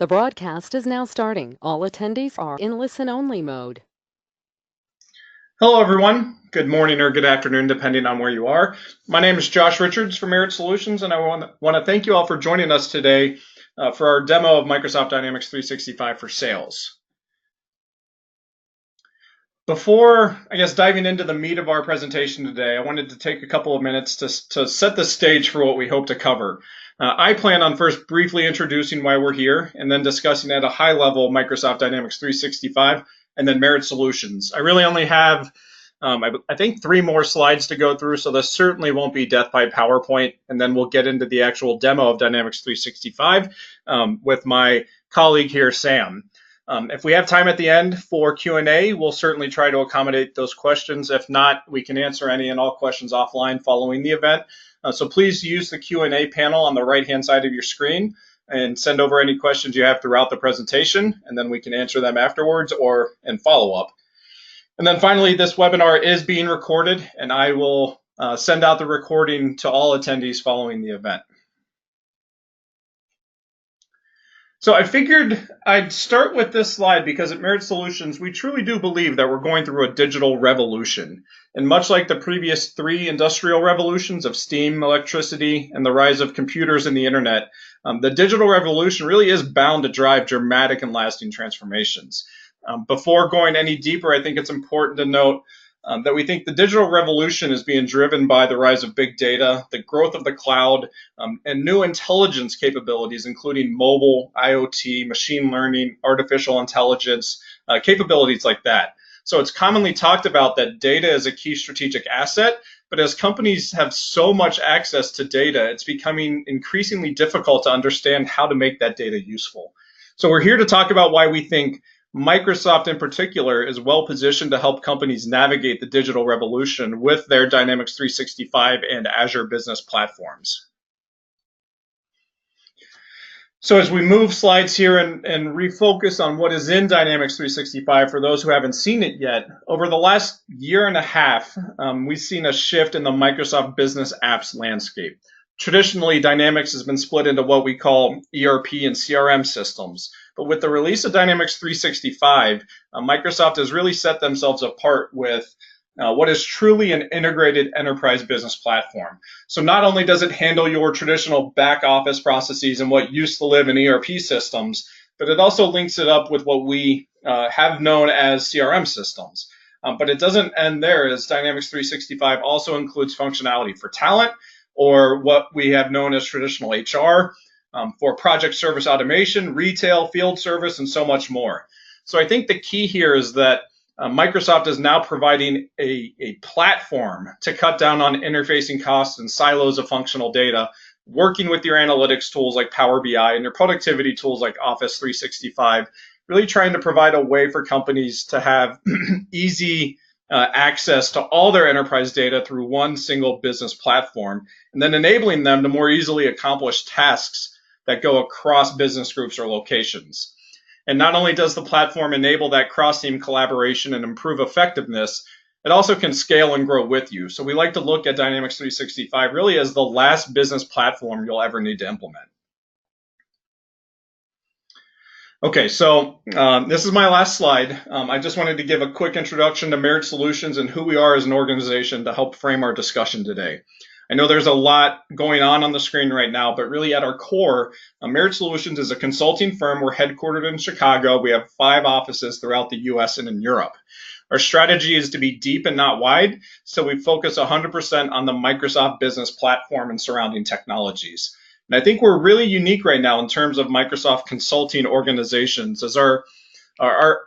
The broadcast is now starting. All attendees are in listen-only mode. Hello, everyone. Good morning or good afternoon, depending on where you are. My name is Josh Richards from Merit Solutions, and I want to thank you all for joining us today for our demo of Microsoft Dynamics 365 for Sales. Before, diving into the meat of our presentation today, I wanted to take a couple of minutes to set the stage for what we hope to cover. I plan on first briefly introducing why we're here, and then discussing at a high level Microsoft Dynamics 365, and then Merit Solutions. I really only have, I think, 3 more slides to go through, so this certainly won't be death by PowerPoint, and then we'll get into the actual demo of Dynamics 365 with my colleague here, Sam. If we have time at the end for Q&A, we'll certainly try to accommodate those questions. If not, we can answer any and all questions offline following the event. So please use the Q&A panel on the right-hand side of your screen and send over any questions you have throughout the presentation, and then we can answer them afterwards or in follow-up. And then finally, this webinar is being recorded, and I will send out the recording to all attendees following the event. So I figured I'd start with this slide because at Merit Solutions, we truly do believe that we're going through a digital revolution. And much like the previous 3 industrial revolutions of steam, electricity, and the rise of computers and the internet, the digital revolution really is bound to drive dramatic and lasting transformations. Before going any deeper, I think it's important to note that we think the digital revolution is being driven by the rise of big data, the growth of the cloud, and new intelligence capabilities, including mobile, IoT, machine learning, artificial intelligence, capabilities like that. So it's commonly talked about that data is a key strategic asset, but as companies have so much access to data, it's becoming increasingly difficult to understand how to make that data useful. So we're here to talk about why we think Microsoft in particular is well positioned to help companies navigate the digital revolution with their Dynamics 365 and Azure business platforms. So as we move slides here and refocus on what is in Dynamics 365 for those who haven't seen it yet, over the last year and a half, we've seen a shift in the Microsoft business apps landscape. Traditionally, Dynamics has been split into what we call ERP and CRM systems. But with the release of Dynamics 365, Microsoft has really set themselves apart with what is truly an integrated enterprise business platform. So not only does it handle your traditional back office processes and what used to live in ERP systems, but it also links it up with what we have known as CRM systems. But it doesn't end there, as Dynamics 365 also includes functionality for talent, or what we have known as traditional HR, for project service automation, retail, field service, and so much more. So I think the key here is that Microsoft is now providing a platform to cut down on interfacing costs and silos of functional data, working with your analytics tools like Power BI and your productivity tools like Office 365, really trying to provide a way for companies to have easy access to all their enterprise data through one single business platform, and then enabling them to more easily accomplish tasks that go across business groups or locations. And not only does the platform enable that cross-team collaboration and improve effectiveness, it also can scale and grow with you. So we like to look at Dynamics 365 really as the last business platform you'll ever need to implement. Okay, so this is my last slide. I just wanted to give a quick introduction to Merit Solutions and who we are as an organization to help frame our discussion today. I know there's a lot going on the screen right now, but really at our core, Merit Solutions is a consulting firm. We're headquartered in Chicago. We have 5 offices throughout the US and in Europe. Our strategy is to be deep and not wide, so we focus 100% on the Microsoft business platform and surrounding technologies. And I think we're really unique right now in terms of Microsoft consulting organizations, as our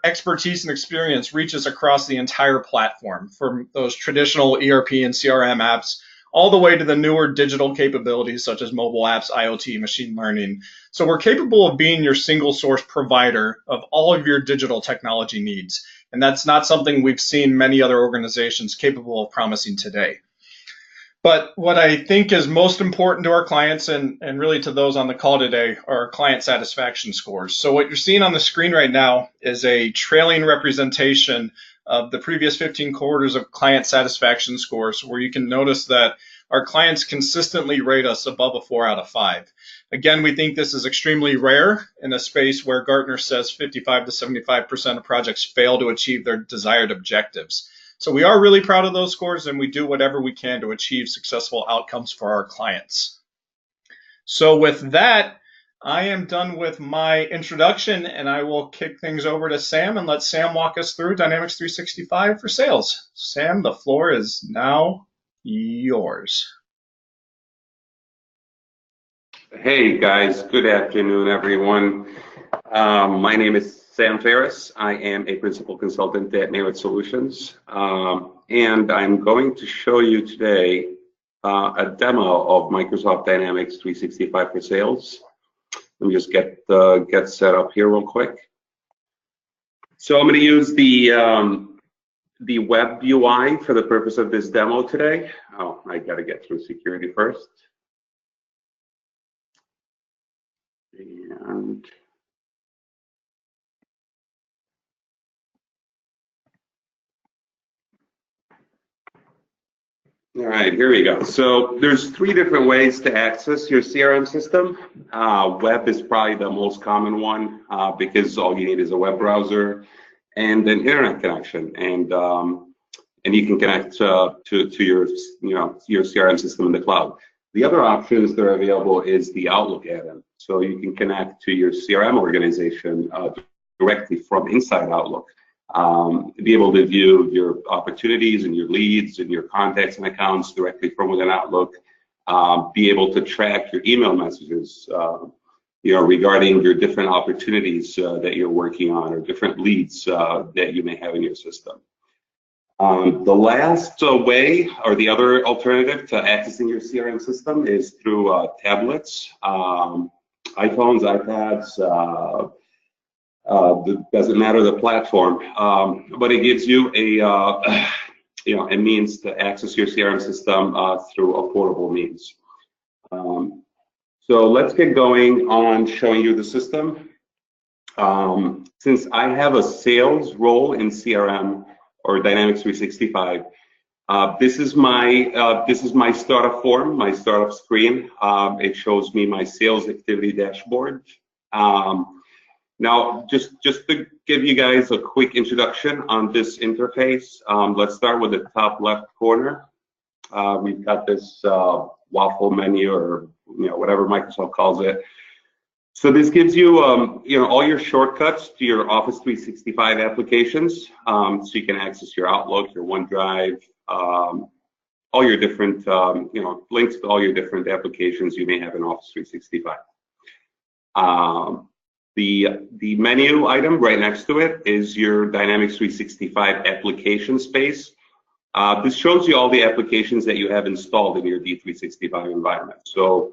expertise and experience reaches across the entire platform, from those traditional ERP and CRM apps all the way to the newer digital capabilities such as mobile apps, IoT, machine learning. So we're capable of being your single source provider of all of your digital technology needs. And that's not something we've seen many other organizations capable of promising today. But what I think is most important to our clients and really to those on the call today are client satisfaction scores. So what you're seeing on the screen right now is a trailing representation of the previous 15 quarters of client satisfaction scores, where you can notice that our clients consistently rate us above a 4 out of 5. Again, we think this is extremely rare in a space where Gartner says 55 to 75% of projects fail to achieve their desired objectives. So we are really proud of those scores, and we do whatever we can to achieve successful outcomes for our clients. So with that, I am done with my introduction, and I will kick things over to Sam and let Sam walk us through Dynamics 365 for sales. Sam, the floor is now yours. Hey guys, good afternoon everyone. My name is Sam Ferris. I am a principal consultant at Merit Solutions, and I'm going to show you today a demo of Microsoft Dynamics 365 for Sales. Let me just get set up here real quick. So I'm going to use the web UI for the purpose of this demo today. Oh, I got to get through security first. And all right, here we go. So there's 3 different ways to access your CRM system. Web is probably the most common one because all you need is a web browser and an internet connection, and you can connect to your your CRM system in the cloud. The other options that are available is the Outlook add-in. So you can connect to your CRM organization directly from inside Outlook. Be able to view your opportunities and your leads and your contacts and accounts directly from within Outlook. Be able to track your email messages, regarding your different opportunities that you're working on, or different leads that you may have in your system. The last way, or the other alternative to accessing your CRM system, is through tablets, iPhones, iPads. Doesn't matter the platform, but it gives you a means to access your CRM system through a portable means. So let's get going on showing you the system. Since I have a sales role in CRM or Dynamics 365, this is my startup form, my startup screen. It shows me my sales activity dashboard. Now, just to give you guys a quick introduction on this interface, let's start with the top left corner. We've got this waffle menu, or whatever Microsoft calls it. So this gives you all your shortcuts to your Office 365 applications, so you can access your Outlook, your OneDrive, all your different links to all your different applications you may have in Office 365. The menu item right next to it is your Dynamics 365 application space. This shows you all the applications that you have installed in your D365 environment. So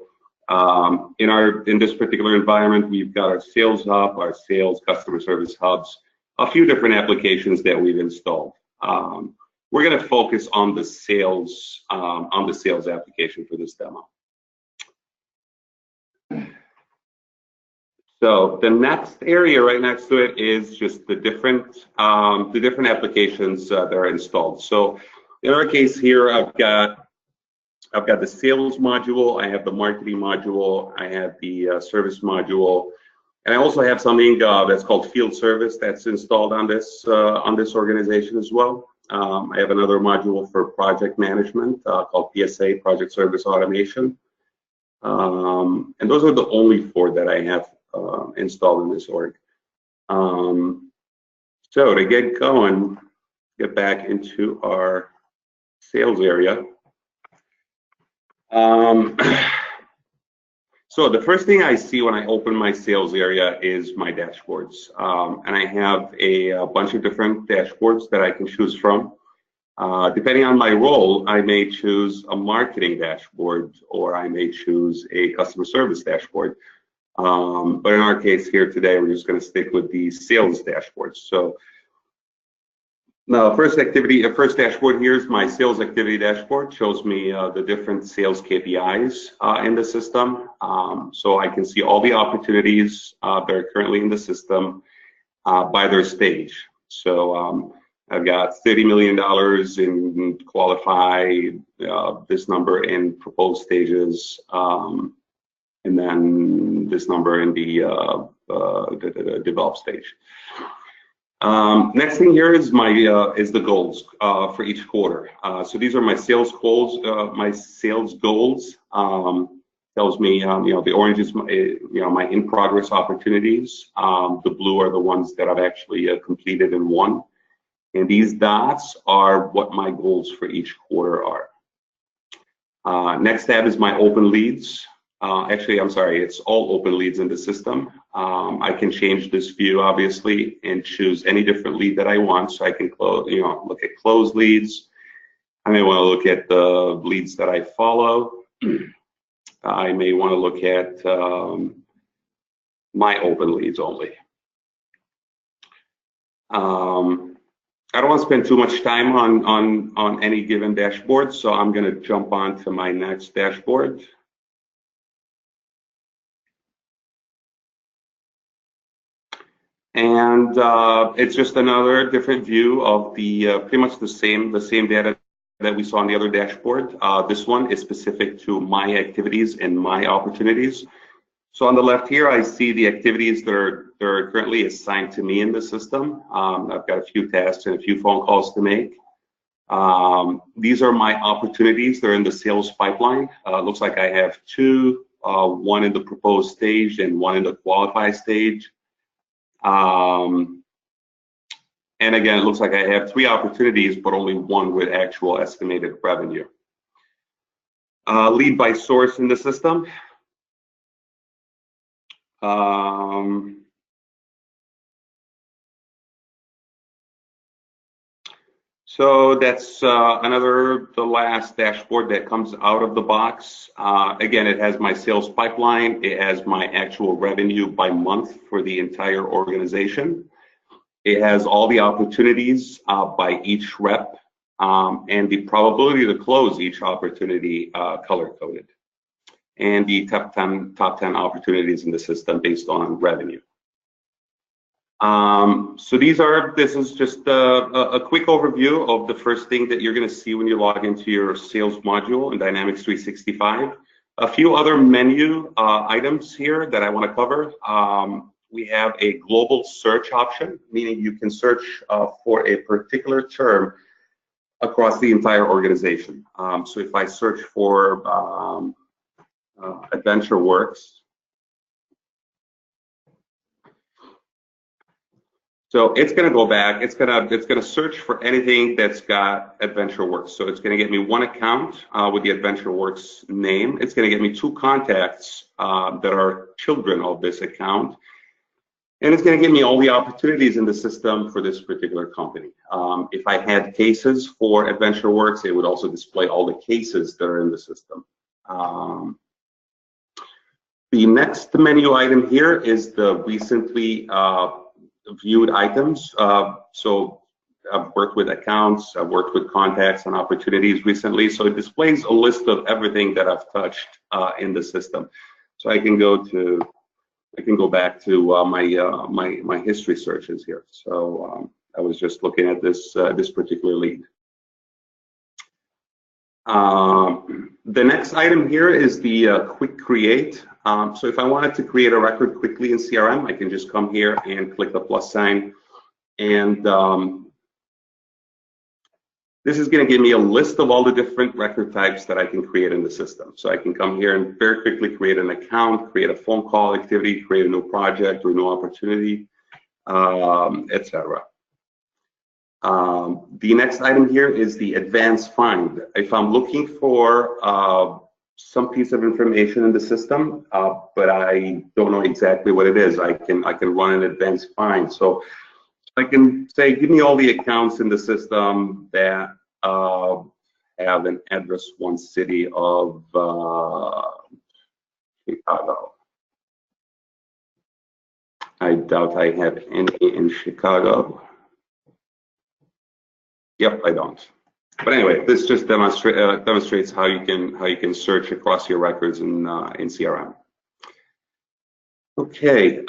in this particular environment, we've got our Sales Hub, our Sales Customer Service Hubs, a few different applications that we've installed. We're going to focus on the sales application for this demo. So the next area right next to it is just the different applications that are installed. So in our case here, I've got the sales module, I have the marketing module, I have the service module, and I also have something that's called field service that's installed on this organization as well. I have another module for project management called PSA, Project Service Automation, and those are the only 4 that I have installed in this org. So to get going, get back into our sales area. So the first thing I see when I open my sales area is my dashboards, and I have a bunch of different dashboards that I can choose from. Depending on my role, I may choose a marketing dashboard, or I may choose a customer service dashboard. But in our case here today, we're just going to stick with the sales dashboard. So now, first dashboard here is my sales activity dashboard. Shows me the different sales KPIs in the system. So I can see all the opportunities that are currently in the system by their stage. So I've got $30 million in qualify, this number in proposed stages. and then this number in the develop stage. Next thing here is the goals for each quarter. So these are my sales goals. Tells me, the orange is my in progress opportunities. The blue are the ones that I've actually completed and won. And these dots are what my goals for each quarter are. Next tab is my open leads. Actually, I'm sorry, it's all open leads in the system. I can change this view, obviously, and choose any different lead that I want. So I can look at closed leads. I may want to look at the leads that I follow. I may want to look at my open leads only. I don't want to spend too much time on any given dashboard, so I'm going to jump on to my next dashboard. And it's just another different view of the pretty much the same data that we saw on the other dashboard. This one is specific to my activities and my opportunities. So on the left here, I see the activities that are currently assigned to me in the system. I've got a few tasks and a few phone calls to make. These are my opportunities. They're in the sales pipeline. Looks like I have two, one in the proposed stage and one in the qualify stage. And again, it looks like I have 3 opportunities, but only 1 with actual estimated revenue. Lead by source in the system. So that's the last dashboard that comes out of the box. Again, it has my sales pipeline. It has my actual revenue by month for the entire organization. It has all the opportunities by each rep and the probability to close each opportunity color-coded, and the top 10 opportunities in the system based on revenue. So this is just a quick overview of the first thing that you're going to see when you log into your sales module in Dynamics 365. A few other menu items here that I want to cover. We have a global search option, meaning you can search for a particular term across the entire organization. So if I search for AdventureWorks, so it's going to go back. It's going to search for anything that's got AdventureWorks. So it's going to get me 1 account with the AdventureWorks name. It's going to get me 2 contacts that are children of this account. And it's going to give me all the opportunities in the system for this particular company. If I had cases for AdventureWorks, it would also display all the cases that are in the system. The next menu item here is the recently viewed items. So I've worked with accounts, I've worked with contacts and opportunities recently. So it displays a list of everything that I've touched in the system. So I can go back to my history searches here. So I was just looking at this particular lead. The next item here is the quick create. So if I wanted to create a record quickly in CRM, I can just come here and click the plus sign, and this is going to give me a list of all the different record types that I can create in the system. So I can come here and very quickly create an account, create a phone call activity, create a new project or new opportunity, etc. The next item here is the advanced find. If I'm looking for some piece of information in the system, but I don't know exactly what it is, I can run an advanced find. So I can say, give me all the accounts in the system that have an address 1 city of Chicago. I doubt I have any in Chicago. Yep, I don't. But anyway, this just demonstrates how you can search across your records in CRM. Okay.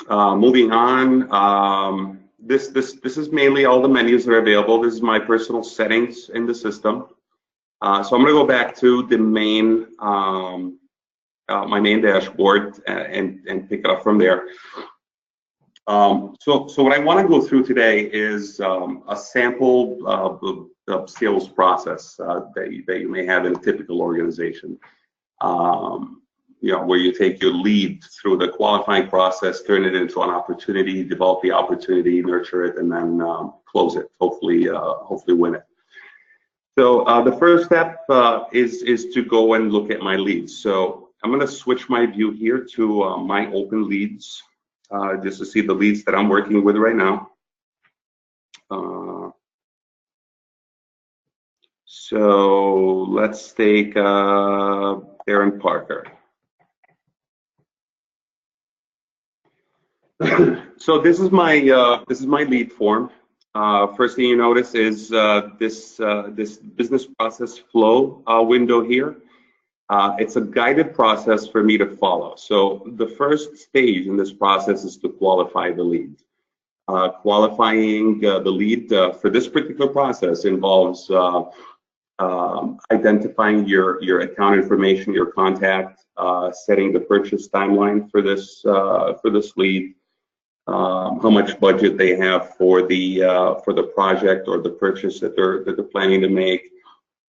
Moving on, this is mainly all the menus that are available. This is my personal settings in the system. So I'm going to go back to the main my main dashboard and pick it up from there. So what I want to go through today is a sample of the sales process that you may have in a typical organization. Where you take your lead through the qualifying process, turn it into an opportunity, develop the opportunity, nurture it, and then close it. Hopefully win it. So the first step is to go and look at my leads. So I'm going to switch my view here to my open leads, just to see the leads that I'm working with right now. So let's take Aaron Parker. So this is my lead form. First thing you notice is this business process flow window here. It's a guided process for me to follow. So the first stage in this process is to qualify the lead. Qualifying the lead for this particular process involves identifying your account information, your contact, setting the purchase timeline for this lead. How much budget they have for the project or the purchase that they're planning to make,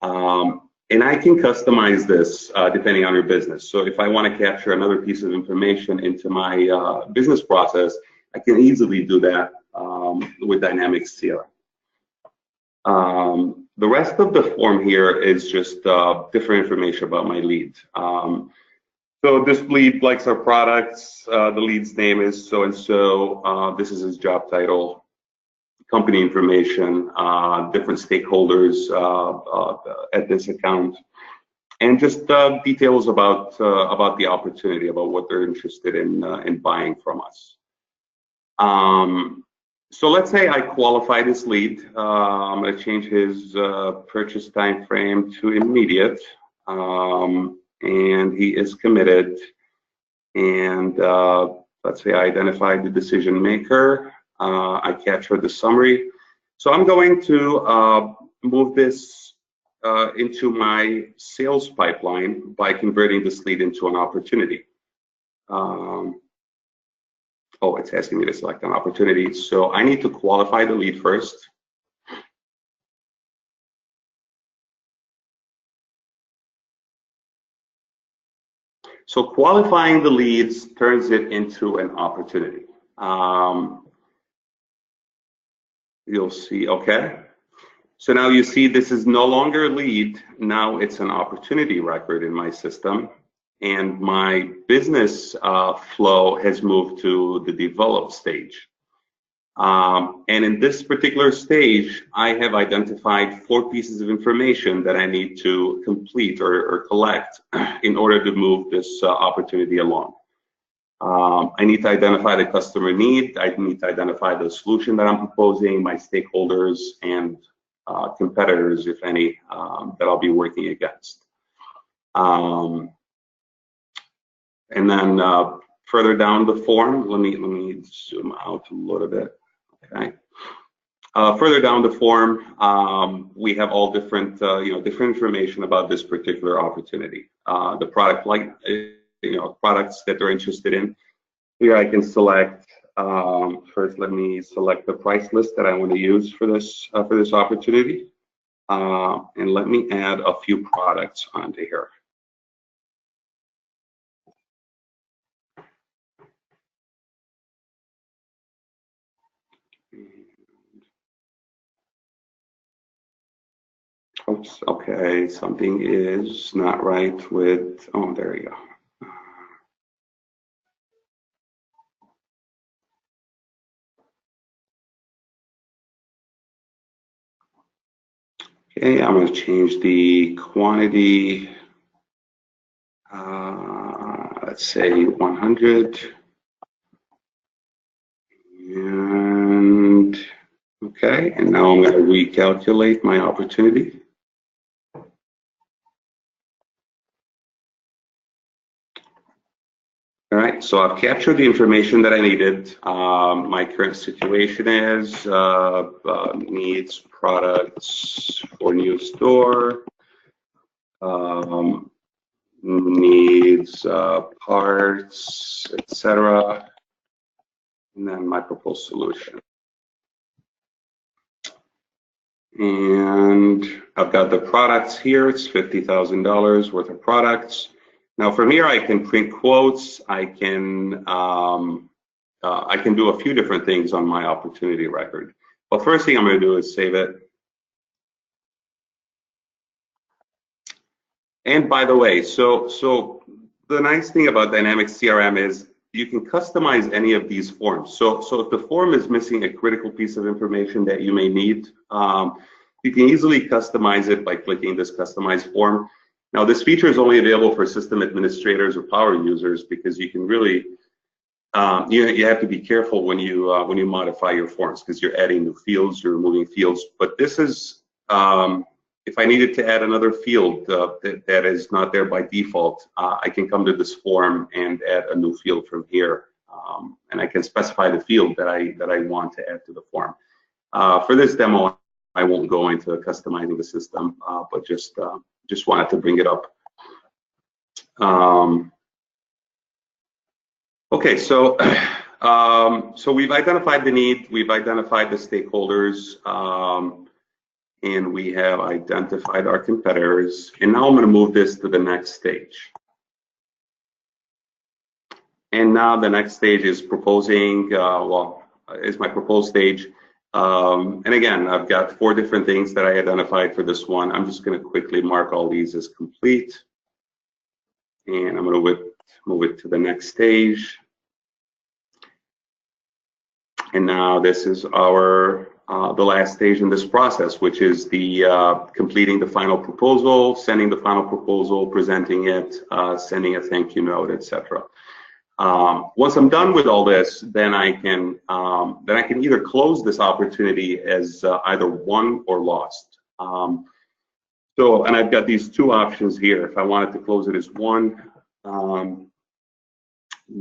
and I can customize this depending on your business. So if I want to capture another piece of information into my business process, I can easily do that with Dynamics CRM. The rest of the form here is just different information about my lead. So this lead likes our products. The lead's name is so-and-so. This is his job title, company information, different stakeholders at this account, and just details about the opportunity, about what they're interested in buying from us. So let's say I qualify this lead. I'm going to change his purchase time frame to immediate. And he is committed, and let's say I identified the decision maker. I captured the summary. So I'm going to move this into my sales pipeline by converting this lead into an opportunity. Oh, it's asking me to select an opportunity. So I need to qualify the lead first. So qualifying the leads turns it into an opportunity. You'll see, okay. So now you see this is no longer a lead. Now it's an opportunity record in my system. And my business flow has moved to the develop stage. And in this particular stage, I have identified 4 pieces of information that I need to complete or collect in order to move this opportunity along. I need to identify the customer need. I need to identify the solution that I'm proposing, my stakeholders, and competitors, if any, that I'll be working against. And then further down the form, let me zoom out a little bit. Okay. Further down the form, we have all different, different information about this particular opportunity. The product, products that they're interested in. Here I can select. First, let me select the price list that I want to use for this opportunity, and let me add a few products onto here. Oops, okay, something is not right with, oh, there you go. Okay, I'm going to change the quantity, let's say 100. And okay, and now I'm going to recalculate my opportunity. All right, so I've captured the information that I needed. My current situation is needs products for new store. needs parts, etc. And then my proposed solution. And I've got the products here. It's $50,000 worth of products. Now from here, I can print quotes. I can do a few different things on my opportunity record. But first thing I'm going to do is save it. And by the way, so the nice thing about Dynamics CRM is you can customize any of these forms. So if the form is missing a critical piece of information that you may need, you can easily customize it by clicking this Customize Form. Now, this feature is only available for system administrators or power users because you can really, you have to be careful when you modify your forms because you're adding new fields, you're removing fields. But this is, if I needed to add another field that is not there by default, I can come to this form and add a new field from here, and I can specify the field that I want to add to the form. For this demo, I won't go into customizing the system, but just wanted to bring it up. Okay, so we've identified the need, we've identified the stakeholders. And we have identified our competitors. And now I'm going to move this to the next stage. And now the next stage is proposing, is my proposed stage. And again, I've got 4 different things that I identified for this one. I'm just going to quickly mark all these as complete. And I'm going to move it to the next stage. And now this is our the last stage in this process, which is the completing the final proposal, sending the final proposal, presenting it, sending a thank you note, etc. Once I'm done with all this, then I can either close this opportunity as either won or lost. And I've got these 2 options here. If I wanted to close it as won, then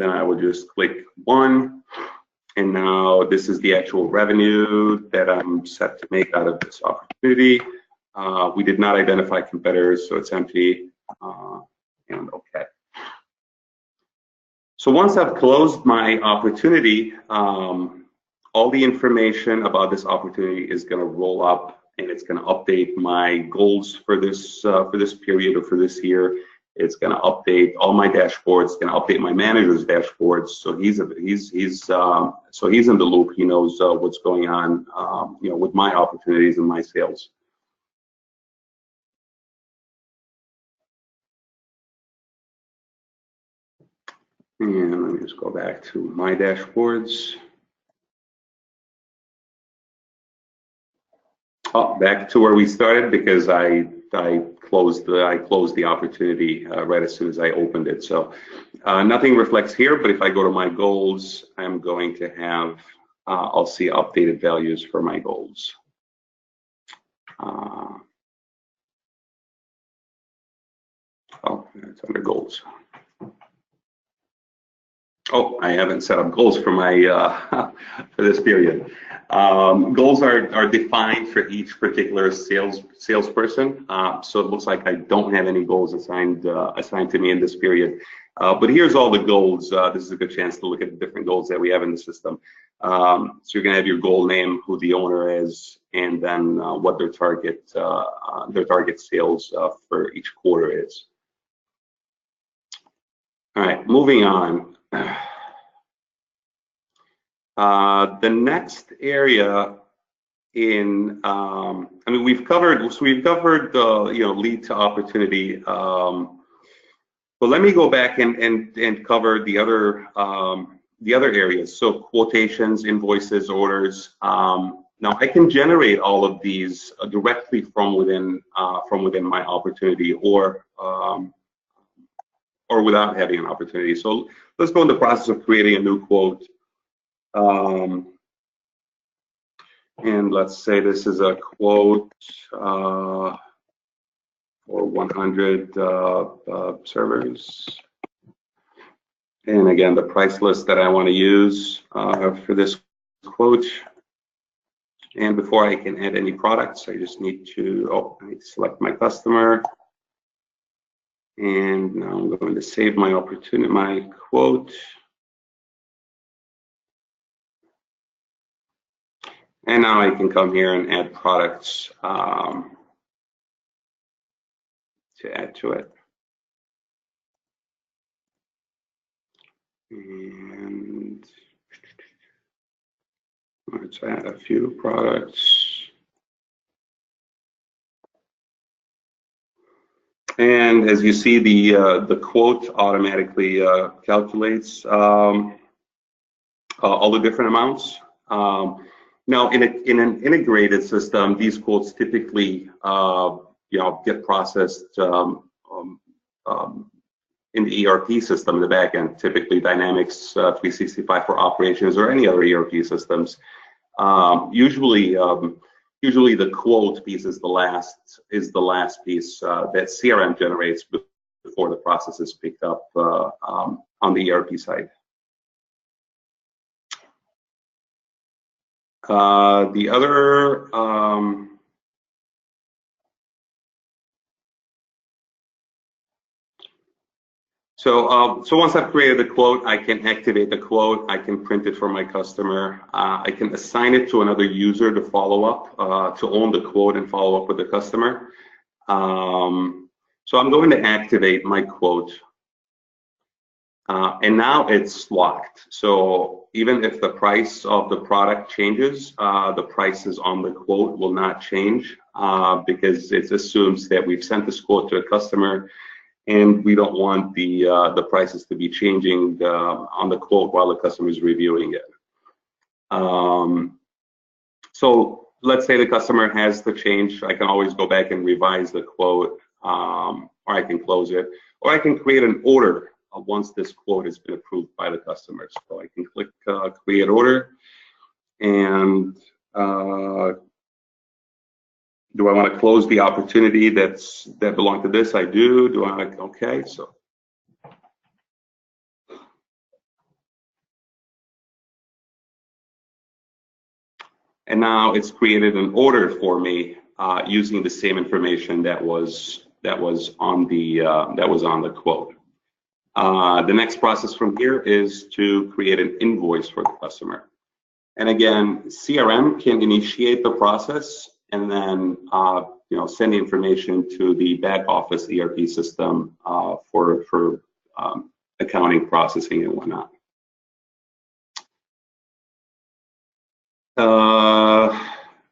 I would just click won. And now this is the actual revenue that I'm set to make out of this opportunity. We did not identify competitors, so it's empty, and okay. So once I've closed my opportunity, all the information about this opportunity is going to roll up, and it's going to update my goals for this period or for this year. It's going to update all my dashboards. It's going to update my manager's dashboards. So he's in the loop. He knows what's going on, with my opportunities and my sales. And let me just go back to my dashboards. Oh, back to where we started because I closed the opportunity right as soon as I opened it. So nothing reflects here, but if I go to my goals, I'm going to have I'll see updated values for my goals. Oh, it's under goals. Oh, I haven't set up goals for my for this period. Goals are defined for each particular salesperson. So it looks like I don't have any goals assigned to me in this period. But here's all the goals. This is a good chance to look at the different goals that we have in the system. So you're going to have your goal name, who the owner is, and then what their target sales for each quarter is. All right, moving on. The next area in, I mean, we've covered lead to opportunity. But let me go back and cover the other areas. So quotations, invoices, orders. Now I can generate all of these directly from within my opportunity, or without having an opportunity. So let's go in the process of creating a new quote. And let's say this is a quote for 100 servers. And again, the price list that I want to use for this quote. And before I can add any products, I just need to, I need to select my customer. And now I'm going to save my opportunity, my quote. And now I can come here and add products to add to it. And let's add a few products. And as you see, the quote automatically calculates all the different amounts. Now, in an integrated system, these quotes typically, get processed in the ERP system in the back end, typically Dynamics 365 for operations or any other ERP systems. Usually the quote piece is the last piece that CRM generates before the process is picked up on the ERP side. The other So once I've created the quote, I can activate the quote. I can print it for my customer. I can assign it to another user to follow up, to own the quote and follow up with the customer. So I'm going to activate my quote. And now it's locked. So even if the price of the product changes, the prices on the quote will not change because it assumes that we've sent this quote to a customer, and we don't want the prices to be changing on the quote while the customer is reviewing it. So let's say the customer has the change. I can always go back and revise the quote, or I can close it, or I can create an order once this quote has been approved by the customer. So I can click create order, and do I want to close the opportunity that belonged to this? I do. Do I want to? Okay. So and now it's created an order for me using the same information that was on the quote. The next process from here is to create an invoice for the customer. And again, CRM can initiate the process and then send the information to the back office ERP system for accounting, processing, and whatnot.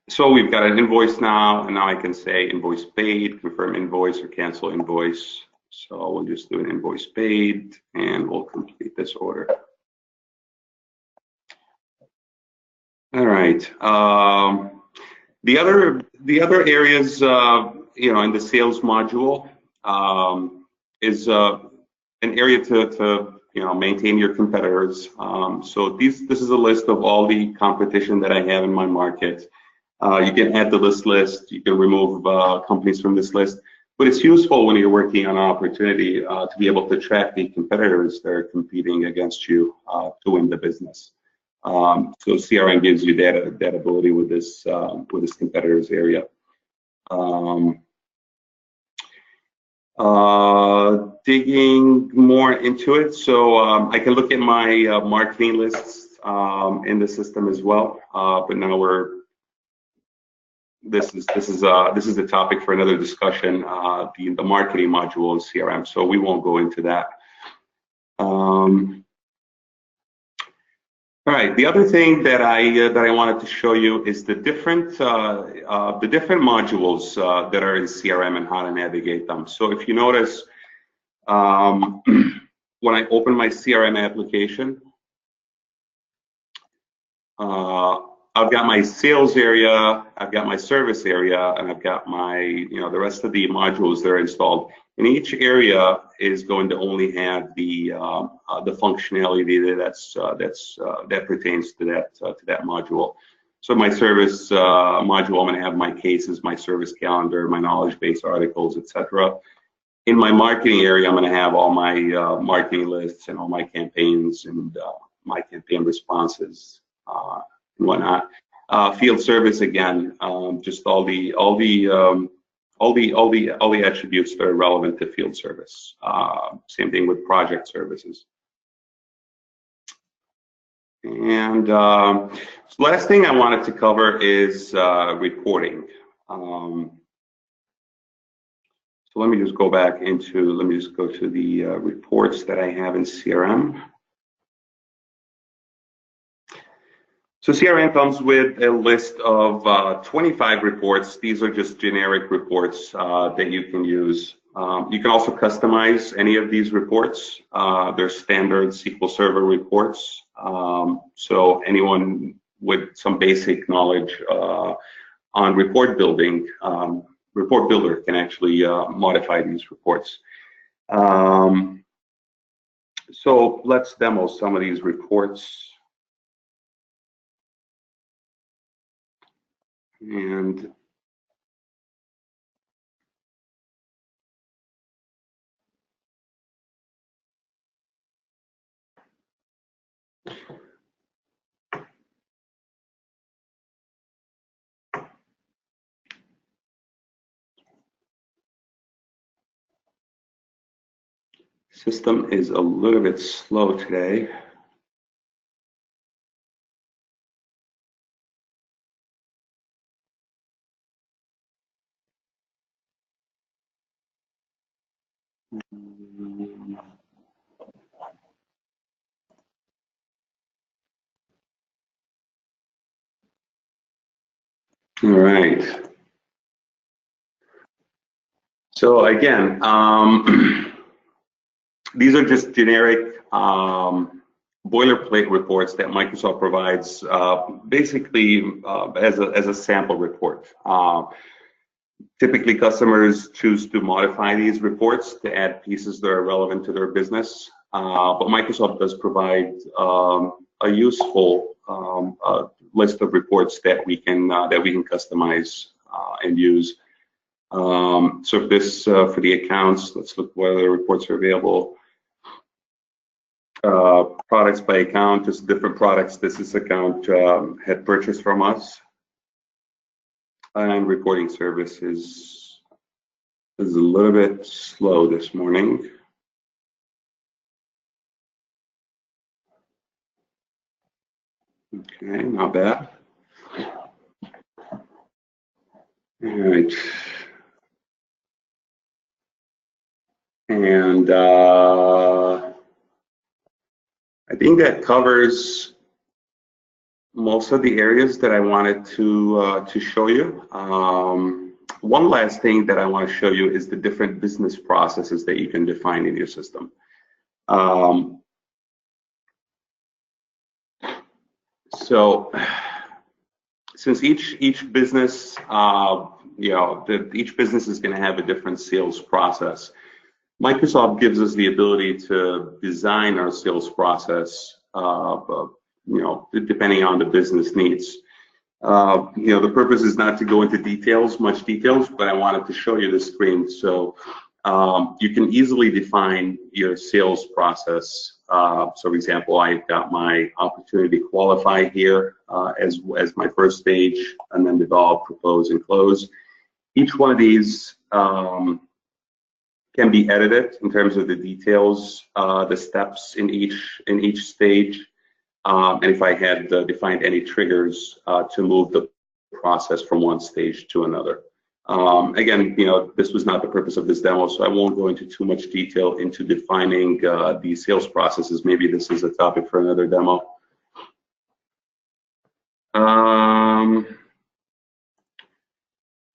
So we've got an invoice now, and now I can say invoice paid, confirm invoice, or cancel invoice. So we'll just do an invoice paid, and we'll complete this order. All right. The other areas, in the sales module, is an area to maintain your competitors. So this is a list of all the competition that I have in my market. You can add the list. You can remove companies from this list. But it's useful when you're working on an opportunity to be able to track the competitors that are competing against you to win the business. So CRM gives you that ability with this competitors area. Digging more into it, so I can look at my marketing lists in the system as well. But now this is a topic for another discussion. The marketing module in CRM, so we won't go into that. All right. The other thing that I wanted to show you is the different modules that are in CRM and how to navigate them. So if you notice, when I open my CRM application, I've got my sales area, I've got my service area, and I've got my the rest of the modules that are installed. And each area is going to only have the functionality that pertains to that module. So my service module, I'm going to have my cases, my service calendar, my knowledge base articles, etc. In my marketing area, I'm going to have all my marketing lists and all my campaigns and my campaign responses and whatnot. Field service, again, just all the all the attributes that are relevant to field service. Same thing with project services. And so last thing I wanted to cover is reporting. So let me just go back into, let me just go to the reports that I have in CRM. So CRM comes with a list of 25 reports. These are just generic reports that you can use. You can also customize any of these reports. They're standard SQL Server reports. So anyone with some basic knowledge on report building, Report Builder can actually modify these reports. So let's demo some of these reports. And system is a little bit slow today. All right. So again, these are just generic boilerplate reports that Microsoft provides, basically as a sample report. Typically, customers choose to modify these reports to add pieces that are relevant to their business, but Microsoft does provide a useful list of reports that we can customize and use. So if this for the accounts, let's look what other reports are available. Products by account, just different products this account had purchased from us. And reporting service is a little bit slow this morning. Okay, not bad. All right. And I think that covers most of the areas that I wanted to show you. One last thing that I want to show you is the different business processes that you can define in your system. So since each business, each business is going to have a different sales process. Microsoft gives us the ability to design our sales process, depending on the business needs. The purpose is not to go into much details, but I wanted to show you the screen. So you can easily define your sales process. So for example, I've got my opportunity qualify here as my first stage, and then develop, propose, and close. Each one of these can be edited in terms of the details, the steps in each stage, and if I had defined any triggers to move the process from one stage to another. Again, this was not the purpose of this demo, so I won't go into too much detail into defining the sales processes. Maybe this is a topic for another demo.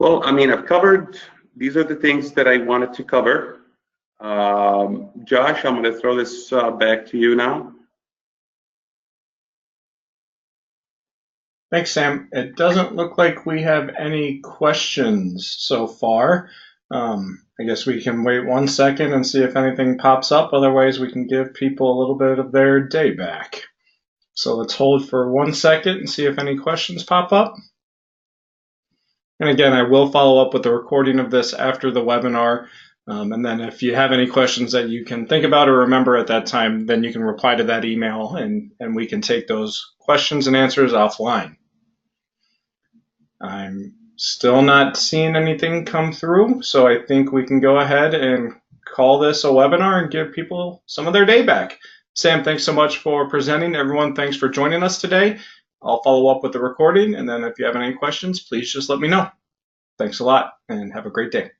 Well, I mean, I've covered, these are the things that I wanted to cover. Josh, I'm going to throw this back to you now. Thanks, Sam. It doesn't look like we have any questions so far. I guess we can wait 1 second and see if anything pops up. Otherwise, we can give people a little bit of their day back. So let's hold for 1 second and see if any questions pop up. And again, I will follow up with a recording of this after the webinar. And then if you have any questions that you can think about or remember at that time, then you can reply to that email and we can take those questions and answers offline. I'm Still not seeing anything come through, so I think we can go ahead and call this a webinar and give people some of their day back. Sam, thanks so much for presenting. Everyone, thanks for joining us today. I'll follow up with the recording, and then if you have any questions, please just let me know. Thanks a lot, and have a great day.